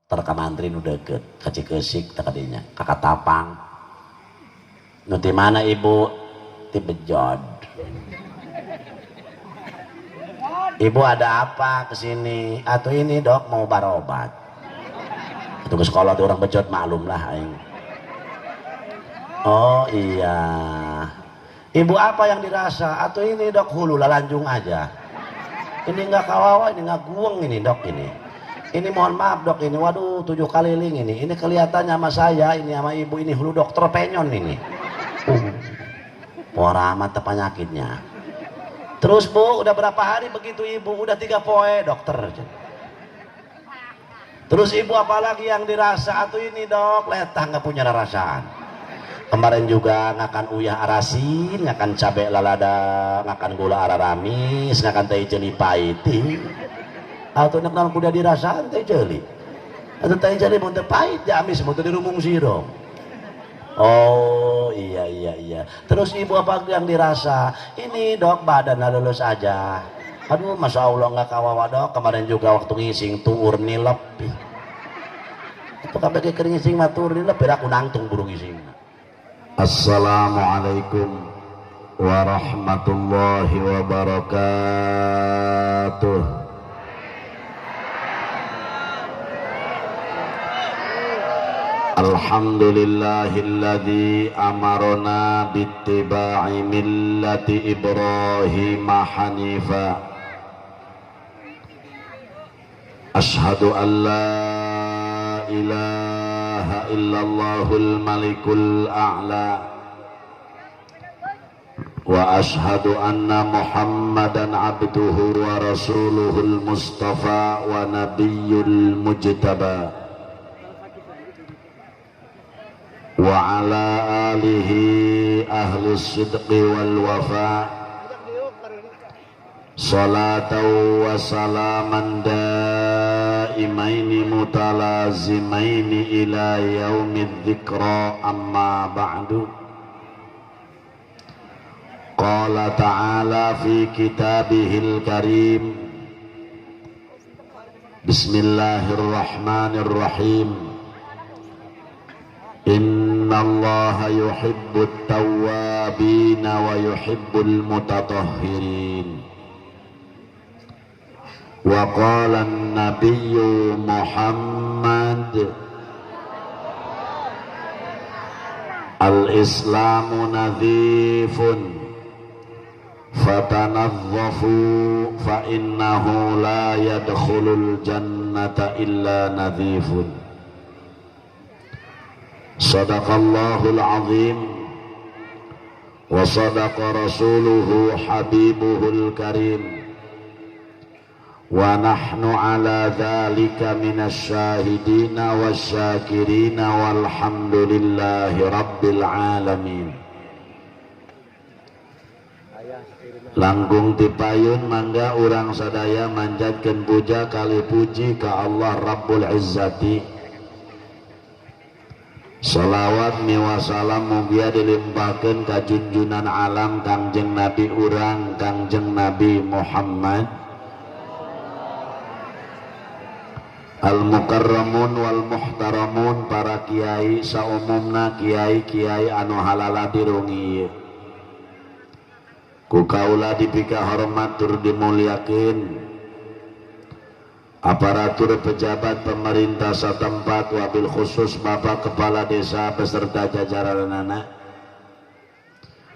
terka mantri nu deket kacikeusik teh kadinya kakak tapang nu ti mana ibu ti Bejod. Ibu ada apa kesini? Atau ini dok mau barobat. Itu ke sekolah tuh orang Bejod maklum lah aing. Oh iya. Ibu apa yang dirasa? Atau ini dok hulu lalanjung aja. Ini nggak kawawa, ini nggak gueng ini dok ini. Ini mohon maaf dok ini. Waduh 7 keliling ini. Ini kelihatannya sama saya, ini sama ibu ini hulu dokter penyon ini. Wah amat penyakitnya. Terus bu, udah berapa hari begitu ibu? Udah 3 poe dokter. Terus ibu apalagi yang dirasa? Atau ini dok, letah nggak punya rasaan. Kemarin juga ngakan uyah arasin, ngakan cabai lalada, ngakan gula araramis, ngakan teh jeli pahiti. Atau nak kuda dirasaan teh jeli. Atau teh jeli mun teh pahit jamis mun teh dirumung sirong. Oh iya. Terus ibu apa yang dirasa? Ini dok badan lulus aja. Aduh masya Allah nggak kawawa dok. Kemarin juga waktu ngising tuur nilep. Itu kabeh keur ngising mah tuur nilep aku nangtung burung ngising. Assalamualaikum warahmatullahi wabarakatuh. Alhamdulillahilladzi amarona bittiba'i millati Ibrahim hanifa. Ashhadu an la ilaha illallahul malikul a'la wa ashhadu anna Muhammadan abduhu wa rasuluhul mustafa wa nabiyyul mujtaba wa ala alihi ahli sidqi wal wafa salatan wa salaman daimaini mutalazimaini ila yaumid dzikra amma ba'du. Qala ta'ala fi kitabihil karim bismillahirrahmanirrahim. Innallaha yuhibbut tawwabina wa yuhibbul mutatahhirin. Wa qala an-nabiyyu Muhammad al-islamu nadhifun fatanazzafu fa innahu la yadkhulul jannata illa nadhifun. Sadaqallahul azim wa sadaqa rasuluhu habibuhul karim wa nahnu ala dhalika minasyahidina wasyakirina walhamdulillahi rabbil alamin. Langkung tipayun mangga urang sadaya manjatkeun puja kali puji ka Allah Rabbul Izzati. Salawat miwasalam mugia dilimpahkan ka junjunan alam Kangjeng Nabi urang Kangjeng Nabi Muhammad al-mukarramun wal muhtaramun, para kiai saumumna kiai-kiai anu halala dirungi ku kaula dipika hormat tur dimuliakeun aparatur pejabat pemerintah setempat, wabil khusus Bapak Kepala Desa beserta jajaranana,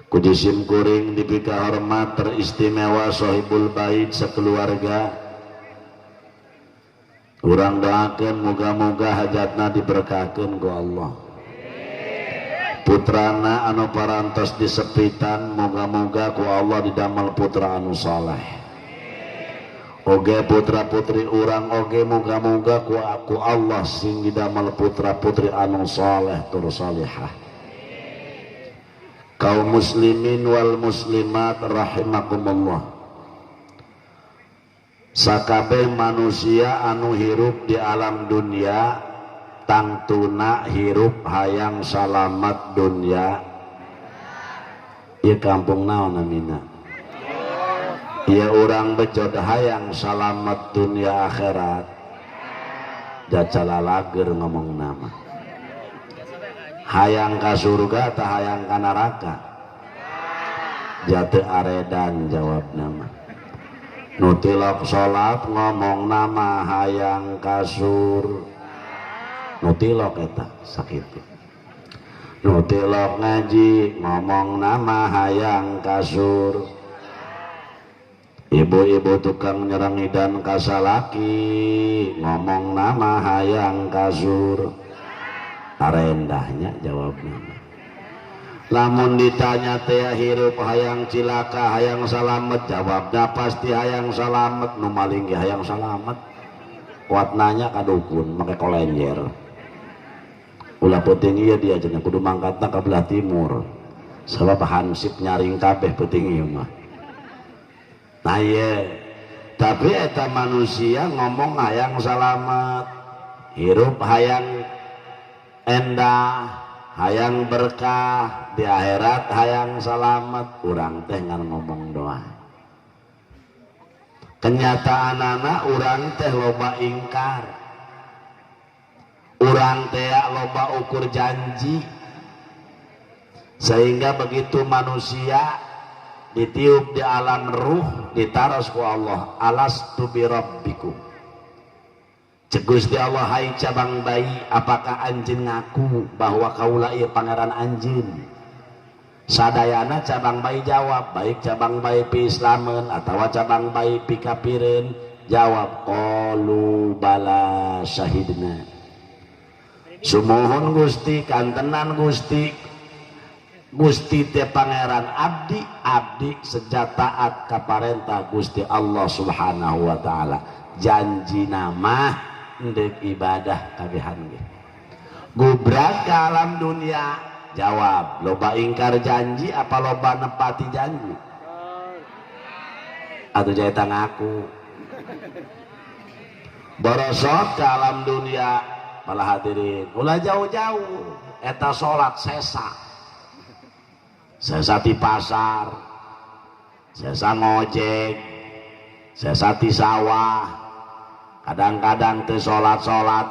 kudisim kuring dipika hormat teristimewa sohibul bait sekeluarga. Urang doakeun muga-muga hajatna diberkahkeun ku Allah. Putrana anu parantos disepitan muga-muga ku Allah didamel putra anu saleh. Oge putra putri urang oge muga-muga ku Allah sing didamel putra putri anu saleh tur salihah. Kaum muslimin wal muslimat rahimakumullah. Sakabeh manusia anu hirup di alam dunia tangtuna hirup hayang salamat dunia. Ieu kampung naon namina? Ya orang Bejod hayang salamat dunia akhirat. jacalalager ngomong nama hayang ka surga tah hayang ka neraka jate aredan jawab nama nutilok salat ngomong nama hayang kasur nutilok eta sakitu nutilok ngaji ngomong nama hayang kasur ibu-ibu tukang nyerang idan kasalaki ngomong nama hayang kasur arendahnya jawabnya lamun ditanya teh hirup hayang cilaka hayang salamet jawabnya pasti hayang salamet nu maling hayang salamet kuat nanya ka dukun make kolenjer ulah penting ieu dia cenah kudu mangkatna ka belah timur sabab hansip nyaring kabeh penting ieu mah. Nah iya, tapi eta manusia ngomong hayang salamet, hirup hayang endah, hayang berkah, di akhirat hayang salamet, urang teh ngan ngomong doa. Kenyataan anak urang teh loba ingkar, urang teh loba ukur janji, sehingga begitu manusia ditiup di alam ruh ditaros ku Allah alastu bi rabbikum cek Gusti Allah hai cabang bayi apakah anjeun ngaku bahwa kaula ieu pangeran anjeun sadayana cabang bayi jawab baik cabang bayi pi islameun atawa cabang bayi pi kafireun jawab qalu bala syahidna sumuhun Gusti kantenan Gusti Gusti teh pangeran abdi abdi sejak taat ka parentah Gusti Allah Subhanahu wa taala janji nama endek ibadah kabehan ge gubrak ke alam dunia jawab loba ingkar janji apa loba nepati janji atuh jaeta ngaku borosok ke alam dunia malah hadirin ulah jauh-jauh eta salat sesa sesa di pasar, sesa ngojek, sesa di sawah, kadang-kadang teu sholat-sholat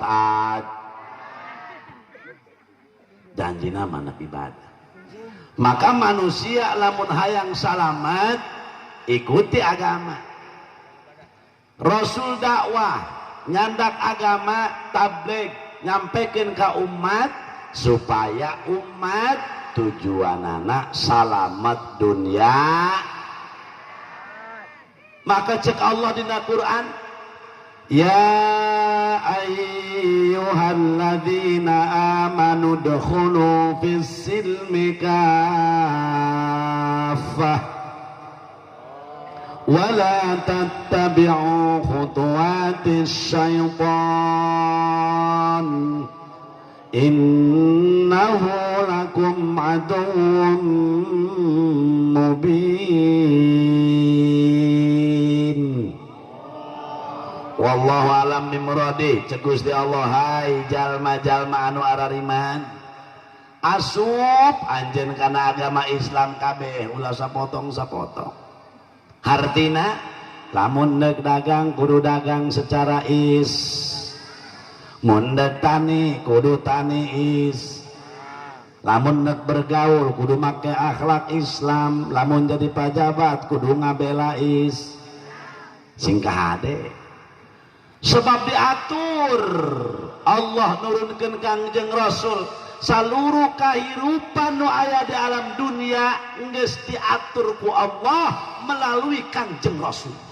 janjina mana ibadah. Maka manusia lamun hayang salamet ikuti agama. Rasul dakwah nyandak agama tabligh nyampekeun ka umat supaya umat tujuan anak salamet dunia maka cek Allah dina Quran ya ayyuhalladzina amanu dukhulu fis silmi kaffah wala tattabi'u khutuwatis syaitan innahu lakum aduwwun mubin wallahu alam bimuradi cek Gusti Allah hai jalma-jalma anu arariman asup anjeun kana agama Islam kabeh ulah sapotong-sapotong hartina lamun neuk dagang kudu dagang secara mundek tani kudu tani lamun nek bergaul kudu make akhlak Islam lamun jadi pejabat kudu ngabela singkah hade sebab diatur Allah nurunkeun Kangjeng Rasul saluruh kahirupan nu aya di alam dunia geus diatur ku Allah melalui Kangjeng Rasul.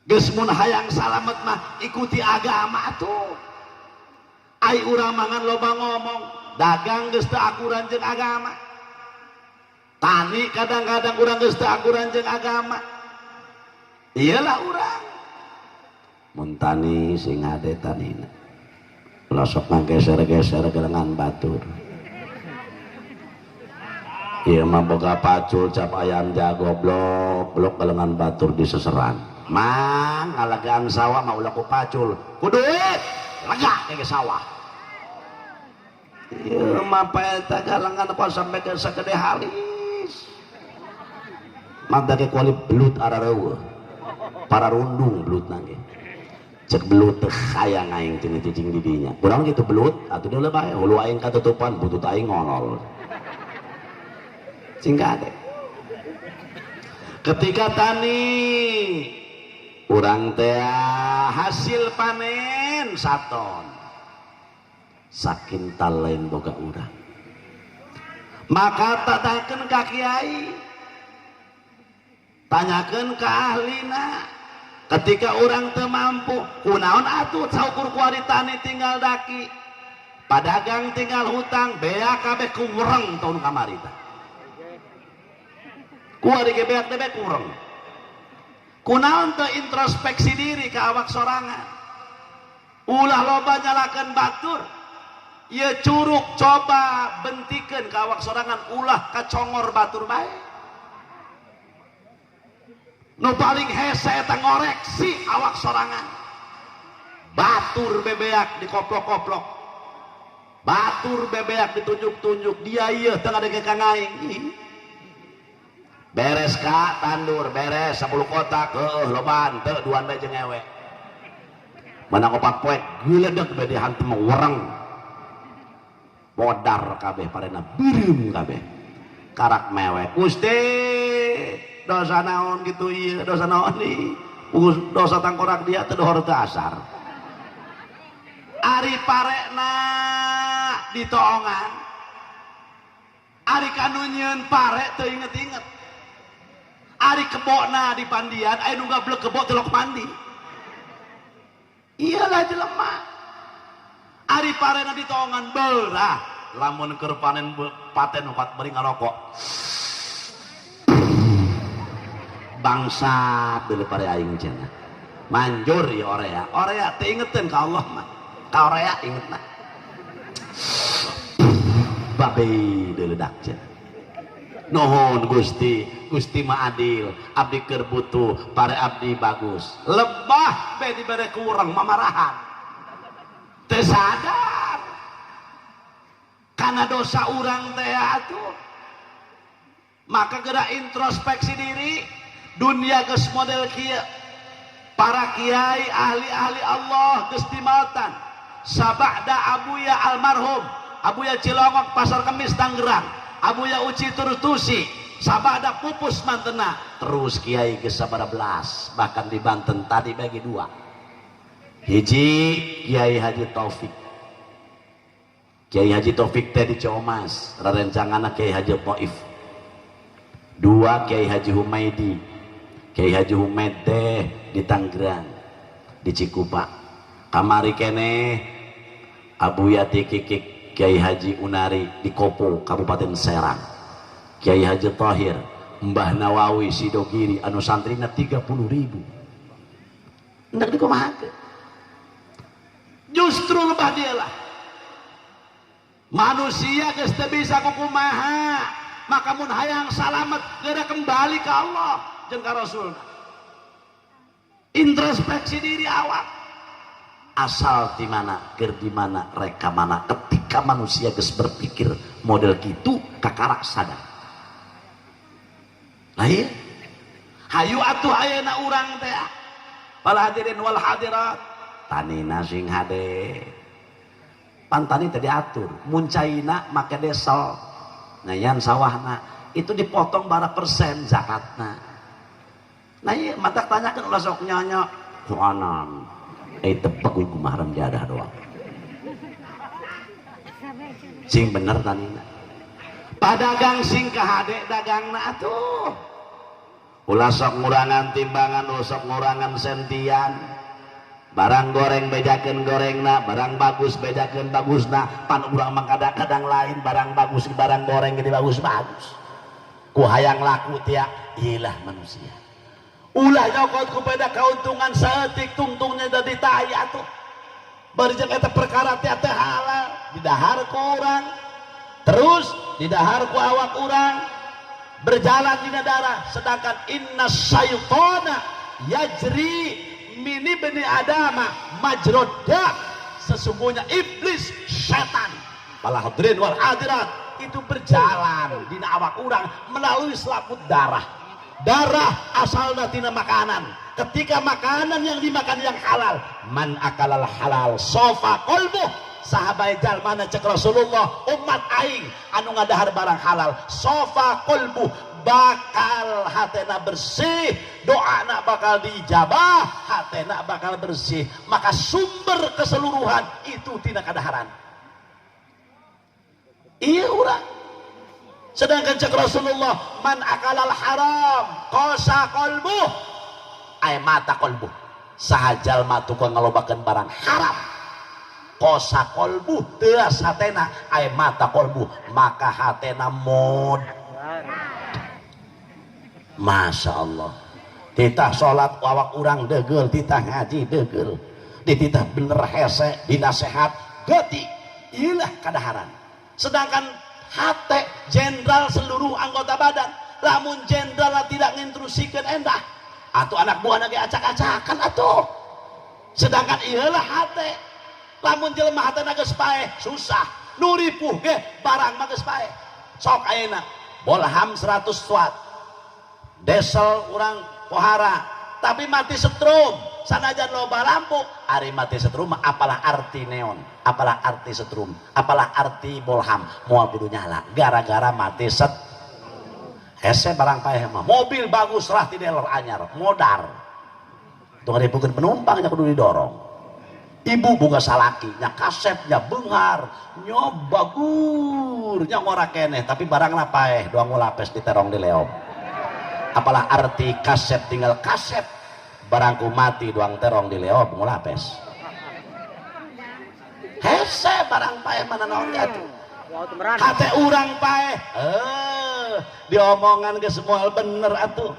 Geus mun hayang salamet mah ikuti agama tuh. Ai urang mangan loba ngomong, dagang geus teu akuran jeung agama. Tani kadang-kadang urang geus teu akuran jeung agama. Iyalah urang. Mun tani sing ade tanina. Ulah sok nggeser-geser gelengan batur. Ieu mah boga pacul cap ayam jago blok gelengan batur diseseran. Mang ngalagaan sawah mah ulah ku pacul ku duit lega ke sawah ieu mah paeta galangan apa sampai ke sagede halis mah da ke kuali belut arareueuh para rundung belut nangge cek belut teh sayang aing cenah cicing didinya kurang gitu belut atuh deuleu bae hulu aing katutupan butut aing ngolol singkat deh ketika tani urang teh hasil panen saton sakintal lain boga urang maka tadakeun ka kiai tanyakeun ka ahlina ketika orang teu mampu kunaon atuh saukur ku ari tani tinggal daki padagang tinggal hutang bea kabeh kurang tahun kamari teh ku ari ge beak teh kurang kunaon teu introspeksi diri ka awak sorangan ulah loba nyalakeun batur ieu curug coba bentikeun ka awak sorangan ulah kacongor batur bae nu paling hese eta ngoreksi awak sorangan batur bebeak dikoplok-koplok batur bebeak ditunjuk-tunjuk dia ieu teu ngadege ka aing beres ka tandur beres 10 kotak loban teu duan bae jeung ewe menang 4 poek geuleudeg bae dihantem wereng modar kabeh parena bireum kabeh karak mewek Gusti dosa naon gitu iya dosa naon nih dosa tangkorak dia teu dohor teu asar ari parekna ditoongan ari kanunyeun pare teu inget-inget ari kebona di pandian aya nu gablek kebo teu lok mandi iyalah jelema ari parena ditoongan beurah lamun keur panen paten opat beri ngarokok bangsa dulu pada aing cenah manjur ya orea teu ingeteun ka Allah mah ka orea ingetna babe deuleu dak cenah nuhun Gusti mah adil abdi keur butuh pare abdi bagus lebah be dibere ku urang mamarahan teu sadar kana dosa urang teh atuh maka geura introspeksi diri dunia geus model kieu para kiai ahli-ahli Allah geus dimautan sabada abuya almarhum abuya Cilongok Pasar Kemis Tangerang abuya Uci Turtusi sabada pupus mantena terus kiai geus 11 bahkan di Banten tadi bagi 2 hiji Kiai Haji Taufik teh di Ciomas rarencanganna Kiai Haji Taif 2 Kiai Haji Humaidi Kiai Haji Humaid teh di Tangerang di Cikupa kamari kene Abuya Tikikik Kiai Haji Unari di Kopo Kabupaten Serang Kiai Haji Tahir Mbah Nawawi Sidogiri anu santrina 30.000 hendak dikumahakeun justru lebah dia lah manusia geus teu bisa kumaha maka mun hayang salamet geura kembali ke Allah jeung ka Rasul introspeksi diri awak asal di mana keur di mana reka mana ketika manusia geus berpikir model gitu kakarak sadar lain hayu atuh ayeuna urang teh wal hadirin wal hadirat tanina sing hade pantani teh diatur muncaina make desel ngayan sawahna itu dipotong bara persen zakatna nah iya matak tanyakan ulah sok nyanya soanan tepek ku mahram jadah doang sing bener tanina padagang sing kahade dagangna atuh ulah sok ngurangan timbangan ulah sok ngurangan sentian barang goreng bedakeun gorengna barang bagus bedakeun bagusna pan urang mah kadang-kadang lain barang bagus barang goreng gede bagus-bagus ku hayang laku tia iyalah manusia ulah nyokot ku beda keuntungan saeutik tungtungnya jadi tai atuh bari jeung eta perkara teh halal didahar ku urang terus didahar ku awak urang berjalan di darah sedangkan inna syaitana yajri mini bani adama majroda sesungguhnya iblis setan pala hadirin wal hadirat itu berjalan di awak urang melalui selaput darah asalna tina makanan ketika makanan yang dimakan yang halal, man akalal halal sofa kolbu, sahabat jalmana cek Rasulullah, umat aing anu ngadahar barang halal sofa kolbu, bakal hatena bersih, doana bakal diijabah, hatena bakal bersih. Maka sumber keseluruhan itu tidak kadaharan. Iya urang. Sedangkan cek Rasulullah, man akalal haram kosa kolbu, ay mata kolbu, sahajal tukang ngalobakeun barang haram, kosa kolbu teas hatena, ay mata kolbu, maka hatena mod. Masya Allah, titah sholat wawak urang degel, titah ngaji degel, dititah bener hese, dinasehat geti, iyalah kadaharan. Sedangkan hate jenderal seluruh anggota badan, lamun jenderal tidak ngintrusikan endah atau anak buah lagi acak-acakan atuh. Sedangkan iyalah hate, lamun jelema hate geus paeh susah nuripuh ge barang mah geus paeh. Sok ayeuna bolham 100 watt desel urang pohara tapi mati setrum, sanajan loba lampu ari mati setrum, apalah arti neon, apalah arti setrum, apalah arti bolham, moal kudu nyala gara-gara mati set. Hese barang paeh mah mobil bagus lah ti dealer anyar modar tuh ngadipukeun penumpang nya kudu didorong. Ibu boga salaki nya kasepnya beunghar nya bagur nya ngora keneh tapi barangna paeh doang ngulapes diterong di leom. Apalah arti kasep tinggal kasep, barangku mati doang terong di leop ngulapes. Hese barang paeh mana naon atuh. Hate urang paeh. Diomongan ge semoal bener atuh.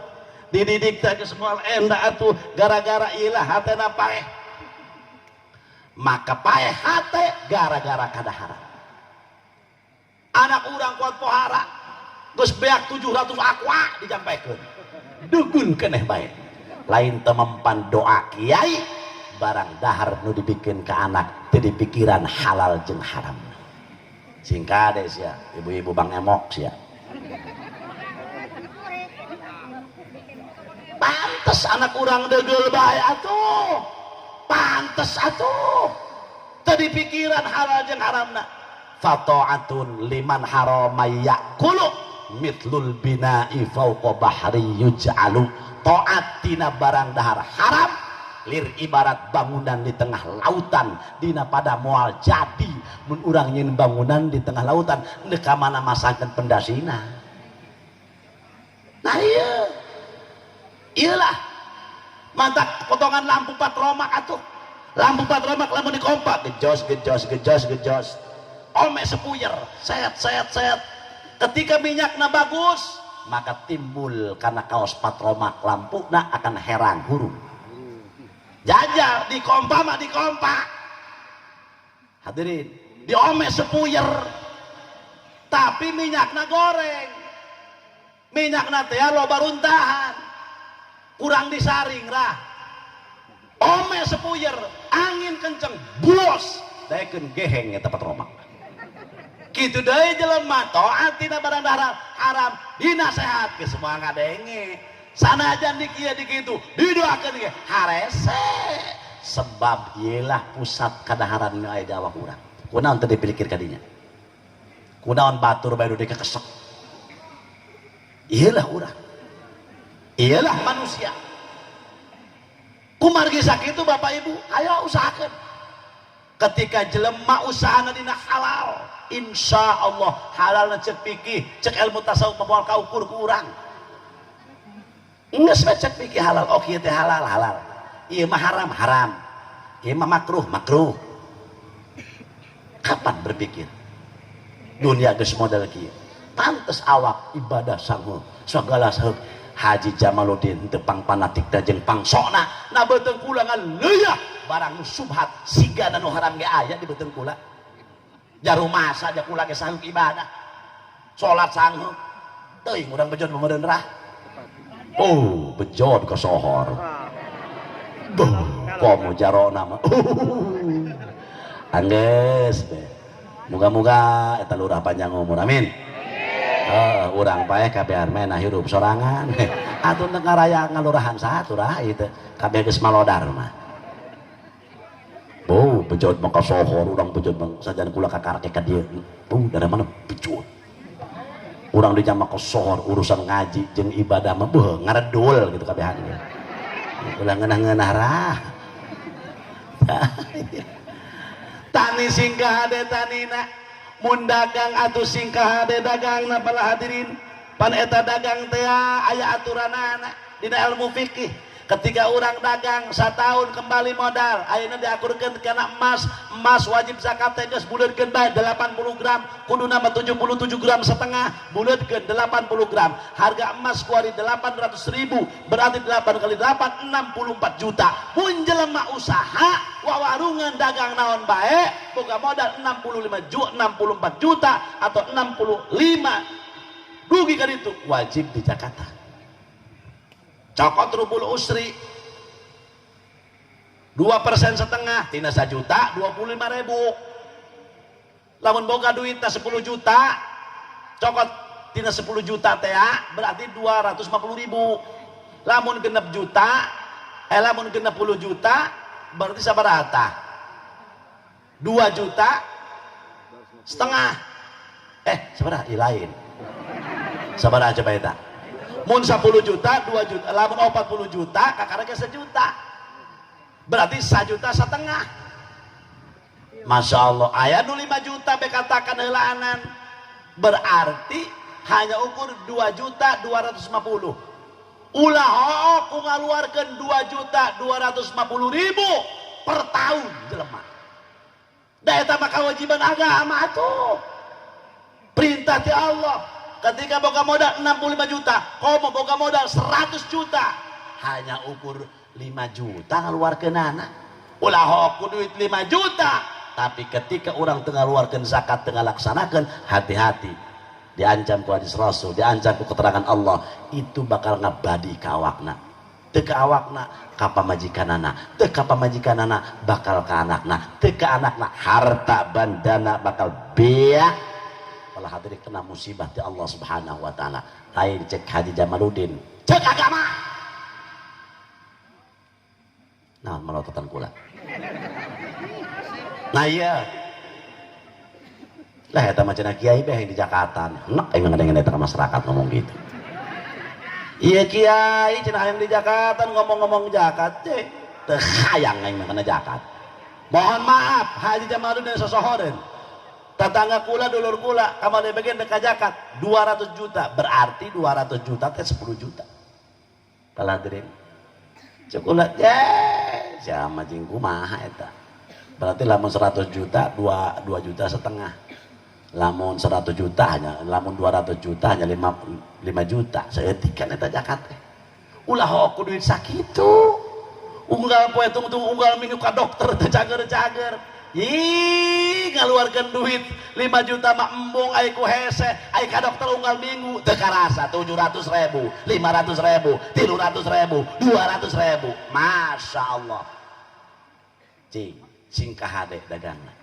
Dididik teh ge semoal endah atuh gara-gara ilah hatena paeh. Maka paeh hate gara-gara kadaharan. Anak urang kuat pohara geus beak 700 aqua dijampaikan dugun keneh bae lain temempan doa kiai barang dahar nu dibikin ke anak teu dipikiran halal jeung haram. Singkat deh sia ibu-ibu bang emok sia pantes anak urang degel bae atuh, pantes atuh teu dipikiran halal jeung haramna. Fata'atun liman harama yakulu mitlul bina'i fauqa bahri yuj'alu. Ta'at tina barang dahar haram lir ibarat bangunan di tengah lautan dina pada moal jadi mun urang nyeun bangunan di tengah lautan neuk ka mana masangkeun pendasina. Nah iyalah mantak potongan lampu patromak atuh, lampu patromak lamun dikompak gejos ome sepuyer set ketika minyakna bagus maka timbul karena kaos patromak lampuna akan herang hurung jajal dikompa mah dikompa hadirin diome sepuyer tapi minyakna goreng, minyakna teh loba runtahan kurang disaring rah ome sepuyer angin kenceng blos daekeun geheng eta patromak. Kitu deui jelema taat tina barang dahar haram dinasehat ke semua ngadenge sanajan di kieu di kitu didoakeun ge harese sebab ieulah pusat kadaharan nu aya di awak urang. Kunaon teu dipikir ka dinya, kunaon batur bae nu dikekesek. Ieulah urang, ieulah manusia. Kumargi sakitu bapak ibu ayo usahakeun ketika jelema usahana dina halal insya Allah halal cek pikih cek ilmu tasawuf moal kaukur ku urang geus cek pikih halal oh kieu teh halal ieu mah haram ieu mah makruh kapan berpikir dunia geus model kieu pantes awak ibadah sanghul segala saheuk Haji Jamaluddin tepang panatik jeung pangsona na beuteung kula ngaleuyah barang nu subhat siga nu haram ge aya di beuteung kula jarumah saja kula ge sanggup ibadah salat sanggup teuing urang bejon meureun rah oh bejon ka sohor komo jarona mah anggeus teh muga-muga eta lurah panjang umur amin urang paeh kabehan mena hirup sorangan atuh teu ngaraya ngalurahan satu rah ieu teh kabeh geus malodar mah. Oh, bejot mah kasohor urang bejot mah sajan kula kakarake ka dieu. Dari mana bejot. Urang di jama kasohor urusan ngaji jeung ibadah mah beuh ngaredul gitu kabehan ge. Ulah ngeunah-ngeunah rah. Tani singkah hade tanina mun dagang atuh singkah hade dagangna para hadirin pan eta dagang teh aya aturanana dina ilmu fikih. Ketika orang dagang setahun kembali modal ayeuna diakurkeun kana emas wajib zakat teh geus buleudkeun bae 80 gram kuduna mah 77 gram setengah buleudkeun 80 gram harga emas kuari 800.000 berarti 8 kali 8 64 juta mun jelema usaha wawarungan dagang naon bae boga modal 64 juta atau 65 rugi kan itu wajib di Jakarta. Cokot rubul usri 2% setengah tina 1 juta 25.000 lamun boga duit 10 juta cokot tina 10 juta teh berarti 250.000 lamun genep juta lamun genep 10 juta berarti sabaraha 2 juta setengah sabaraha lain sabaraha coba eta mun 10 juta 2 juta lamun 40 juta kakarake 1 juta berarti 1 juta setengah. Masya Allah aya nu 5 juta bekatakan heulaanan berarti hanya ukur 2 juta 250 ulah ku ngaluarkeun 2 juta 250.000 per tahun jelema da eta mah kewajiban agama atuh perintah ti Allah. Ketika boga modal 65 juta, komo boga modal 100 juta, hanya ukur 5 juta ngaluarkeunana. Ulah hoku duit 5 juta, tapi ketika orang tengah luarkeun zakat tengah laksanakeun, hati-hati. Diancam ku hadis Rasul, diancam ku keterangan Allah, itu bakal ngabadi ka awakna. Teu ka awakna, ka pamajikanana, teu ka pamajikanana bakal ka anakna, teu ka anakna harta bandana bakal beak. Kalau hadirin kena musibah di Allah Subhanahu wa taala. Lain cek Haji Jamaluddin, cek agama. Nah, melototan kula. Nah iya. Lah eta mah cenah kiai beh di Jakarta. Enak emang ngadengin eta masyarakat ngomong gitu. Iya kiai cenah yang di Jakarta ngomong-ngomong zakat teh teu hayang aing mah kana zakat. Mohon maaf Haji Jamaluddin sosohoreun. Tetangga kula dulur kula kamane bagian dekat zakat 200 juta berarti 200 juta teh 10 juta. Kalau hadirin cekula sama jeung kumaha eta. Berarti lamun 100 juta 2 juta setengah. Lamun 100 juta hanya lamun 200 juta hanya 5 juta. Saeutik kan eta zakat teh. Ulah hoku duit sakitu. Unggal poe tungtung unggal minggu ka dokter teh cager-cager. Ih, ngaluarkeun duit 5 juta mah embung ai ku hese, ai ka dokter unggal minggu teu karasa 700.000, 500.000, 300.000, 200.000. Masya Allah. Sing kahade dagangna.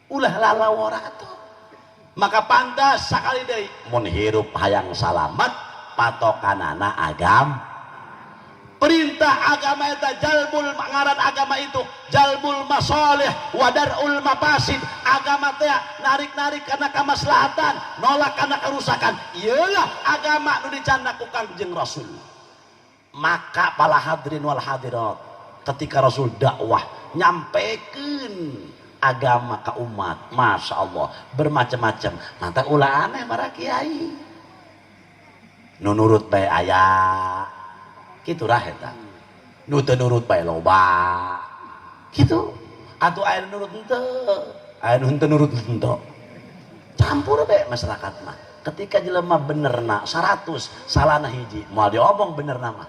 Ulah lalawara atuh. Maka pantas sakali deui mun hirup hayang salamet patokanana agama. Perintah agama eta jalbul ngaran agama itu jalbul masalih wadarul mafasid. Agama teh narik-narik kana kamaslahatan, nolak kana kerusakan. Iyalah agama nu dicandak ku Kangjeng Rasul. Maka para hadirin wal hadirat, ketika Rasul dakwah nyampekeun agama ka umat, Masya Allah bermacam-macam. Nanti ulah aneh para kiai. Nu nurut bae aya kitu rah eta. Nu teu nurut bae loba. Kitu. Atuh aya nurut henteu, aya nu henteu nurut henteu. Campur bae masyarakat mah. Ketika jelema benerna 100, salahna hiji, moal diomong benerna mah.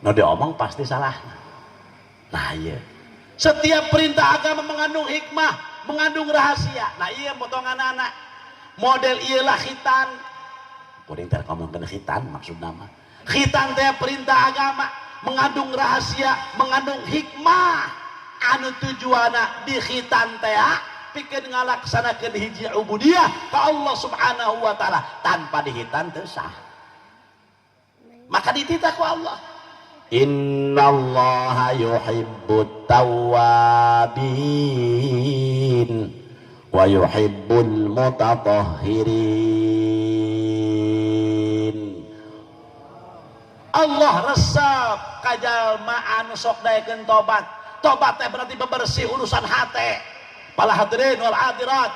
Nu diomong pasti salahna. Nah ieu. Setiap perintah agama mengandung hikmah, mengandung rahasia. Nah ieu potonganana. Model ieulah khitan. Kuring teh ngomongkeun khitan maksudna mah. Khitan teh perintah agama mengandung rahasia, mengandung hikmah. Anu tujuana di khitan teh pikeun ngalaksanakeun hiji ubudiyah ka Allah Subhanahu wa taala tanpa dihitan teu sah. Maka ditita ku Allah. Innallaha yuhibbut tawwabin wa yuhibbul mutatahhirin. Allah resep ka jalma anu sok daekeun tobat. Tobat teh berarti bebersih urusan hate. Pala hadirin wal hadirat.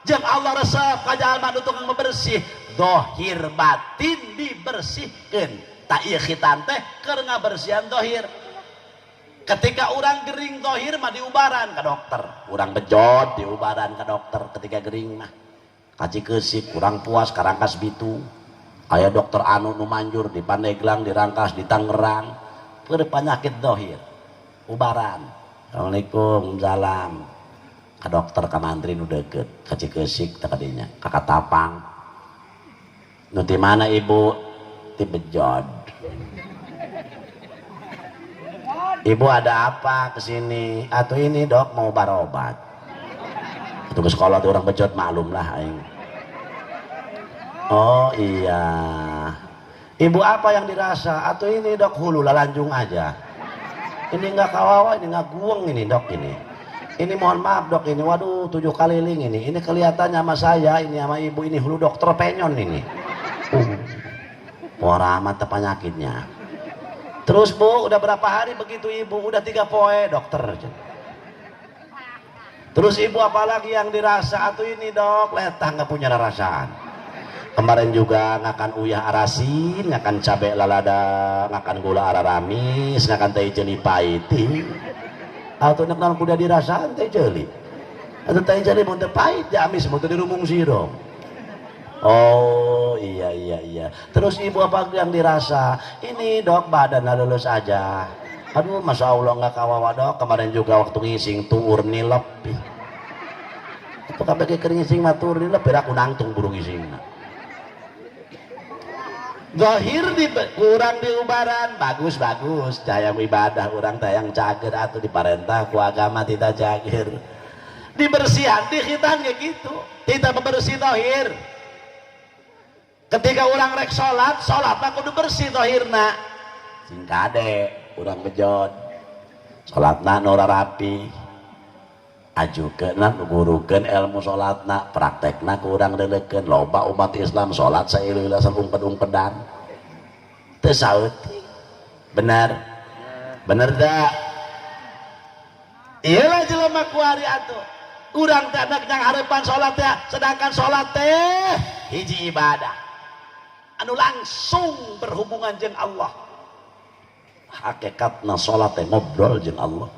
Jeung Allah resep ka jalma anu tukang bebersih zahir batin dibersihkeun. Ta ieu khitan teh keur ngabersihan zahir. Ketika orang gering zahir mah diubaran ke dokter. Orang bejot diubaran ke dokter ketika gering mah. Kaci keusik kurang puas karangkas bitu. Aya dokter anu nu manjur di Pandeglang, di Rangkas, di Tangerang. Keur penyakit zahir. Ubaran. Assalamualaikum, salam. Ka dokter ka mantri nu deukeut, ka Cikeusik teh ka dinya, ka Katapang. Nu ti mana ibu? Ti Bejod. Ibu ada apa kesini? Atuh ini dok mau barobat. Atuh ke sekolah tuh orang Bejod maklum lah aing. Oh iya. Ibu apa yang dirasa? Atuh ini dok hulu lalanjung aja. Ini enggak kawawa, ini enggak gueng ini dok ini. Ini mohon maaf dok ini. Waduh 7 keliling ini. Ini kelihatannya sama saya, ini sama ibu ini hulu dokter penyon ini. Wah amat penyakitnya. Terus bu, udah berapa hari begitu ibu? Udah 3 poe dokter. Terus ibu apalagi yang dirasa? Atuh ini dok, letah nggak punya rasaan. Kemarin juga ngakan uyah arasin, ngakan cabe lalada, ngakan gula araramis, ngakan teh jeli pahiti. Atuh nak kuda dirasaan teh jeli. Atuh teh jeli mun teu pahit jamis mun teu dirumung sirong. Oh iya. Terus ibu apa yang dirasa? Ini dok badan lulus aja. Aduh masya Allah nggak kawawa dok. Kemarin juga waktu ngising tuur nilep. Itu kabeh keur ngising mah tuur nilep berak nangtung burung ngising. Zahir di kurang diubaran bagus cahaya ibadah orang tayang cager atau diparentah ku agama tidak cager. Dibersihan dihitan kayak gitu. Tidak membersih zahir. Ketika orang rek sholat mah kudu bersih zahirna. Sing kade urang Bejod. Sholatna nu rapi. Ajukeun gurukeun ilmu sholatna, praktekna ku urang deuleukeun. Loba umat Islam sholat saeuleulasan ungped-ungpedan. Teu saeutik. Benar da. Iyalah jelema ku ari atuh. Urang teh anak yang hareupan sholat teh, sedangkan sholat teh hiji ibadah anu langsung berhubungan jeung Allah. Hakikatna salat teh ngobrol jeung Allah.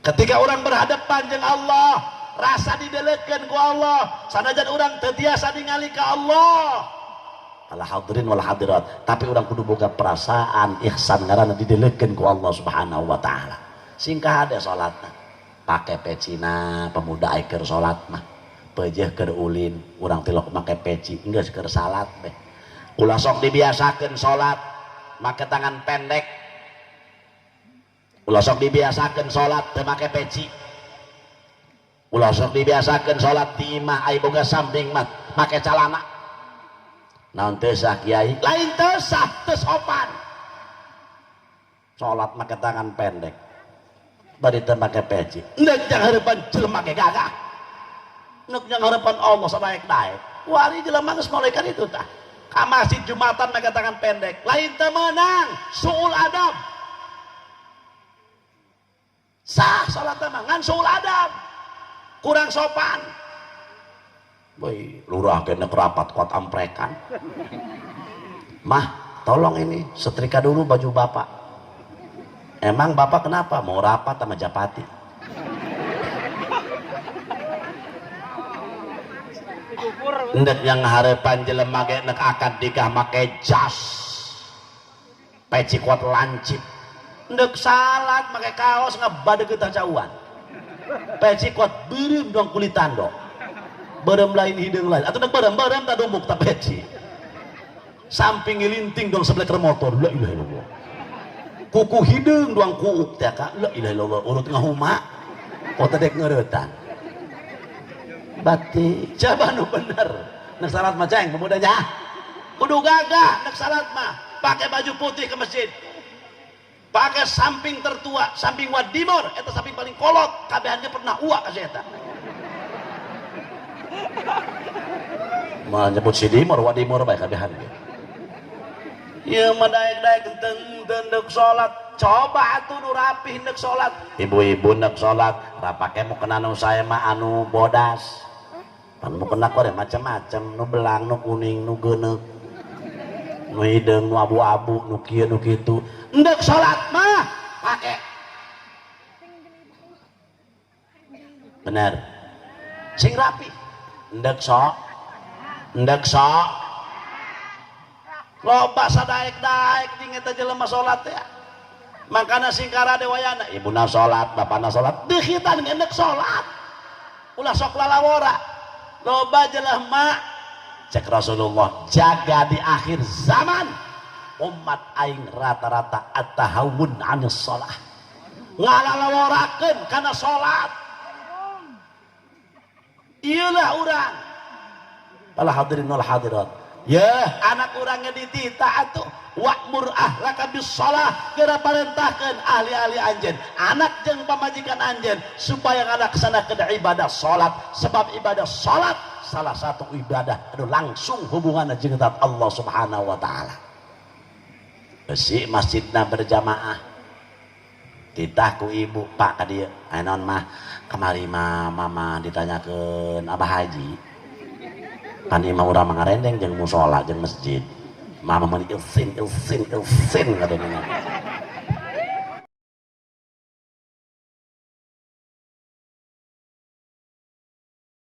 Ketika orang berhadapan jeung Allah, rasa dideleukeun ku Allah, sanajan urang teu tiasa ningali ka Allah. Ala hadirin wal hadirat, tapi urang kudu boga perasaan ihsan ngaranna dideleukeun ku Allah Subhanahu wa taala. Singkah ade salatna. Pake pecina pemuda keur salat mah. Pejeh keur ulin, urang tilok make peci, geus keur salat teh. Ulah sok dibiasakeun salat make tangan pendek. Ulah sok dibiasakeun salat teu make peci. Ulah sok dibiasakeun salat di imah aya boga samping mah make calana. Naon teu sah kiai? Lain teu sah, teu sopan. Salat make tangan pendek. Bari teu make peci. Neuk jang hareupan jelema ge gagah. Neuk jang hareupan Allah sadaek-daek. Wari jelema geus malaikat itu tah. Ka masjid Jumatan make tangan pendek. Lain teu meunang, suul adab. Sah salat mah ngan suul adab. Kurang sopan. Boy, lurah kena kerapat kuat amprekan. Mah, tolong ini setrika dulu baju bapak. Emang bapak kenapa? Mau rapat sama Japati. Ndek yang harapan jelema ge nek akad nikah make jas. Peci kuat lancip. Ndek salat make kaos ngabadeg teh jauhan. Peci kuat beureum dong kulitan dong. Beureum lain hideung lain. Atuh nek beureum tah dumbuk tah peci. Samping ngilinting dong sebelah keur motor. La ilaha illallah. Kuku hideung doang kuuk teh ka. La ilaha illallah urut ngahuma. oh tedek ngeuretan batik coba nu bener nek salat mah ceng pemudanya kudu gagah nek salat mah pakai baju putih ke masjid pakai samping tertua samping wadimor eta samping paling kolot kabehannya pernah uak ka eta malah nyebut si dimor wadimor bae kabehan ieu mah daek-daek teu neuk salat coba atuh nu rapih neuk salat ibu-ibu neuk salat ra pake mau kena nu sae mah anu bodas pan mau kena kore macam-macam nu belang nu kuning nu geuneuk nu hideung nu abu-abu nu kieu nu kitu neuk salat mah pake bener sing rapi neuk sok loba sadaek-daek jeung eta jelema salat ya makana singkara dewayana ibuna salat bapana salat deuhitan ngeundeuk salat ulah sok lalawora loba jelema cek Rasulullah jaga di akhir zaman umat aing rata-rata at-tahawun 'anis shalah ngalalaworakeun kana salat ieulah urang para hadirin wal hadirat ya anak urangnya ditita atuh wa'mur ahlaka bis shalah geura parentahkeun ahli-ahli anjeun anak jeung pamajikan anjeun supaya ngalaksanakeun ibadah salat sebab ibadah salat salah satu ibadah anu langsung hubunganna jeung zat Allah Subhanahu wa taala besi masjidna berjamaah titah ku ibu pak ka dieu ayeuna mah kamari mah mama ditanyakeun Abah Haji kan imam urang mangarendeng jeung musola jeung masjid mama meni ilsin katanya